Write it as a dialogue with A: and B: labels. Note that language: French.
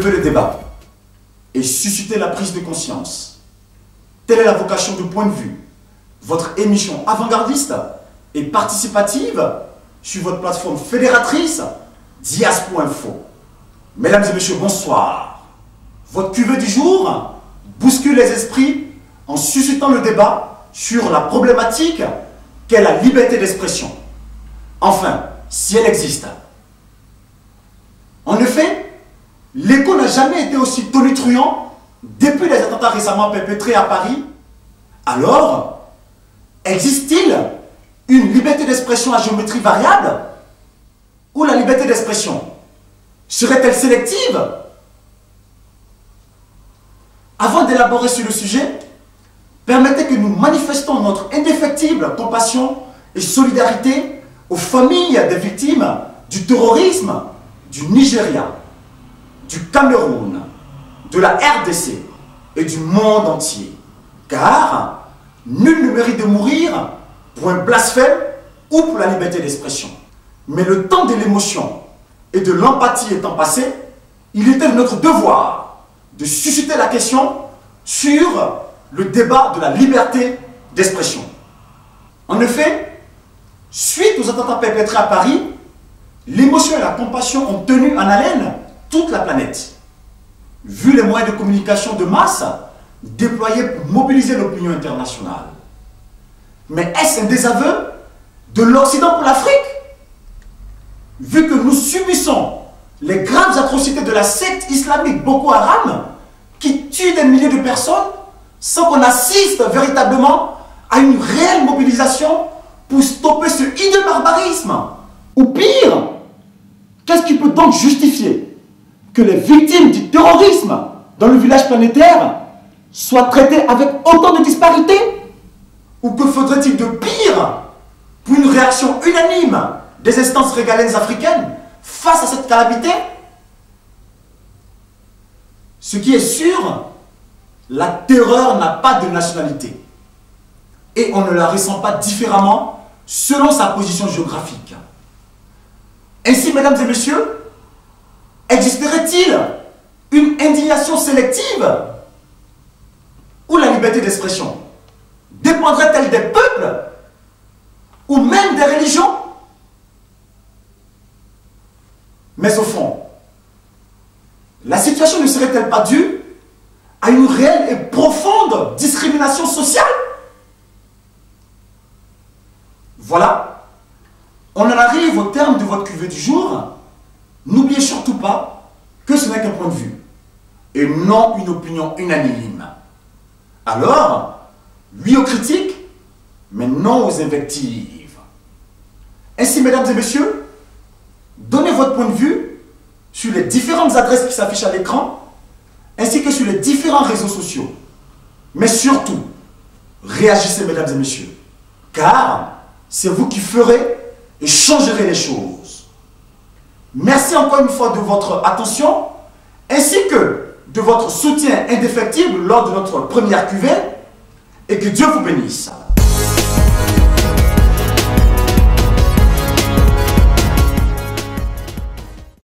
A: Cultiver le débat et susciter la prise de conscience. Telle est la vocation de Point de Vue, votre émission avant-gardiste et participative sur votre plateforme fédératrice Dias.info. Mesdames et messieurs, bonsoir. Votre cuvée du jour bouscule les esprits en suscitant le débat sur la problématique qu'est la liberté d'expression. Enfin, si elle existe. En effet, l'écho n'a jamais été aussi tonitruant depuis les attentats récemment perpétrés à Paris. Alors, existe-t-il une liberté d'expression à géométrie variable? Ou la liberté d'expression serait-elle sélective? Avant d'élaborer sur le sujet, permettez que nous manifestons notre indéfectible compassion et solidarité aux familles des victimes du terrorisme du Nigeria, du Cameroun, de la RDC et du monde entier. Car nul ne mérite de mourir pour un blasphème ou pour la liberté d'expression. Mais le temps de l'émotion et de l'empathie étant passé, il était de notre devoir de susciter la question sur le débat de la liberté d'expression. En effet, suite aux attentats perpétrés à Paris, l'émotion et la compassion ont tenu en haleine toute la planète. Vu les moyens de communication de masse déployés pour mobiliser l'opinion internationale. Mais est-ce un désaveu de l'Occident pour l'Afrique? Vu que nous subissons les graves atrocités de la secte islamique Boko Haram qui tue des milliers de personnes sans qu'on assiste véritablement à une réelle mobilisation pour stopper ce hideux barbarisme. Ou pire, qu'est-ce qui peut donc justifier que les victimes du terrorisme dans le village planétaire soient traitées avec autant de disparité? Ou que faudrait-il de pire pour une réaction unanime des instances régaliennes africaines face à cette calamité? Ce qui est sûr, la terreur n'a pas de nationalité. Et on ne la ressent pas différemment selon sa position géographique. Ainsi, mesdames et messieurs, existerait-il une indignation sélective ou la liberté d'expression dépendrait-elle des peuples ou même des religions? Mais au fond, la situation ne serait-elle pas due à une réelle et profonde discrimination sociale? Voilà, on en arrive au terme de votre cuvée du jour. N'oubliez surtout pas que ce n'est qu'un point de vue et non une opinion unanime. Alors, oui aux critiques, mais non aux invectives. Ainsi, mesdames et messieurs, donnez votre point de vue sur les différentes adresses qui s'affichent à l'écran, ainsi que sur les différents réseaux sociaux. Mais surtout, réagissez, mesdames et messieurs, car c'est vous qui ferez et changerez les choses. Merci encore une fois de votre attention, ainsi que de votre soutien indéfectible lors de notre première cuvée, et que Dieu vous bénisse.